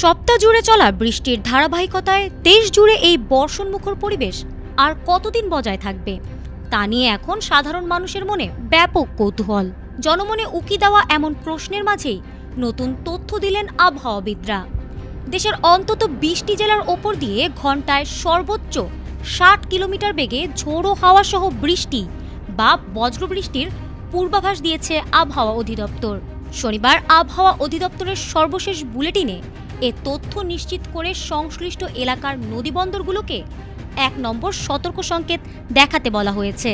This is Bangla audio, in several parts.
সপ্তাহ জুড়ে চলা বৃষ্টির ধারাবাহিকতায় দেশ জুড়ে এই বর্ষণমুখর পরিবেশ আর কতদিন বজায় থাকবে তা নিয়ে এখন সাধারণ মানুষের মনে ব্যাপক কৌতূহল। জনমনে উকি দেওয়া এমন প্রশ্নের মাঝেই নতুন তথ্য দিলেন আবহাওয়াবিদরা। দেশের অন্তত ২০টি জেলার ওপর দিয়ে ঘন্টায় সর্বোচ্চ ৬০ কিলোমিটার বেগে ঝোড়ো হাওয়া সহ বৃষ্টি বা বজ্রবৃষ্টির পূর্বাভাস দিয়েছে আবহাওয়া অধিদপ্তর। শনিবার আবহাওয়া অধিদপ্তরের সর্বশেষ বুলেটিনে এ তথ্য নিশ্চিত করে সংশ্লিষ্ট এলাকার নদীবন্দরগুলোকে ১ নম্বর সতর্ক সংকেত দেখাতে বলা হয়েছে।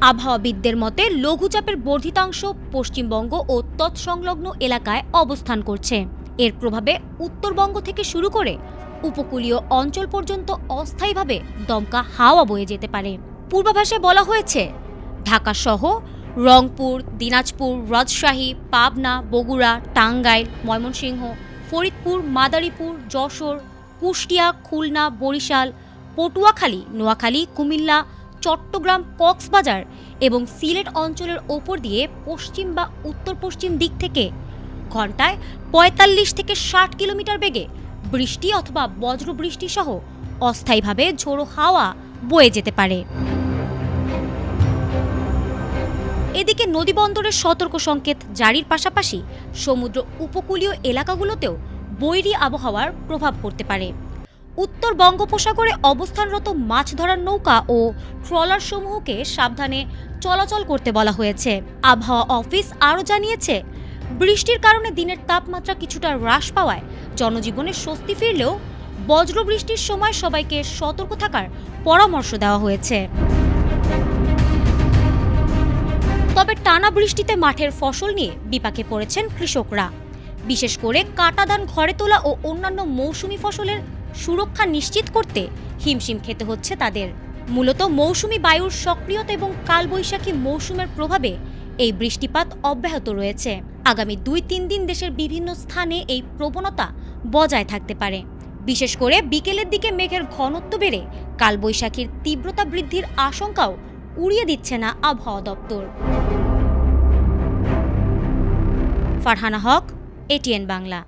আবহাওয়াবিদদের মতে লঘুচাপের বর্ধিতাংশ পশ্চিমবঙ্গ ও তৎসংলগ্ন এলাকায় অবস্থান করছে। এর প্রভাবে উত্তরবঙ্গ থেকে শুরু করে উপকূলীয় অঞ্চল পর্যন্ত অস্থায়ীভাবে দমকা হাওয়া বয়ে যেতে পারে। পূর্বাভাসে বলা হয়েছে, ঢাকা সহ রংপুর, দিনাজপুর, রাজশাহী, পাবনা, বগুড়া, টাঙ্গাইল, ময়মনসিংহ, ফরিদপুর, মাদারীপুর, যশোর, কুষ্টিয়া, খুলনা, বরিশাল, পটুয়াখালী, নোয়াখালী, কুমিল্লা, চট্টগ্রাম, কক্সবাজার এবং সিলেট অঞ্চলের ওপর দিয়ে পশ্চিম বা উত্তর পশ্চিম দিক থেকে ঘন্টায় ৪৫ থেকে ৬০ কিলোমিটার বেগে বৃষ্টি অথবা বজ্রবৃষ্টি সহ অস্থায়ীভাবে ঝোড়ো হাওয়া বয়ে যেতে পারে। এদিকে নদীবন্দরের সতর্ক সংকেত জারির পাশাপাশি সমুদ্র উপকূলীয় এলাকাগুলোতেও বৈরী আবহাওয়ার প্রভাব পড়তে পারে। উত্তর বঙ্গোপসাগরে অবস্থানরত মাছ ধরার নৌকা ও ট্রলার সমূহকে সাবধানে চলাচল করতে বলা হয়েছে। আবহাওয়া অফিস আরও জানিয়েছে, বৃষ্টির কারণে দিনের তাপমাত্রা কিছুটা হ্রাস পাওয়ায় জনজীবনে স্বস্তি ফিরলেও বজ্রবৃষ্টির সময় সবাইকে সতর্ক থাকার পরামর্শ দেওয়া হয়েছে। তবে টানা বৃষ্টিতে মাঠের ফসল নিয়ে বিপাকে পড়েছেন কৃষকরা। বিশেষ করে কাটা ধান ঘরে তোলা ও অন্যান্য মৌসুমি ফসলের সুরক্ষা নিশ্চিত করতে হিমশিম খেতে হচ্ছে তাদের। মূলত মৌসুমি বায়ুর সক্রিয়তা এবং কালবৈশাখী মৌসুমের প্রভাবে এই বৃষ্টিপাত অব্যাহত রয়েছে। আগামী ২-৩ দিন দেশের বিভিন্ন স্থানে এই প্রবণতা বজায় থাকতে পারে। বিশেষ করে বিকেলের দিকে মেঘের ঘনত্ব বেড়ে কালবৈশাখীর তীব্রতা বৃদ্ধির আশঙ্কাও উড়িয়ে দিচ্ছে না আবহাওয়া দপ্তর। ফারহানা হক, এটিএন বাংলা।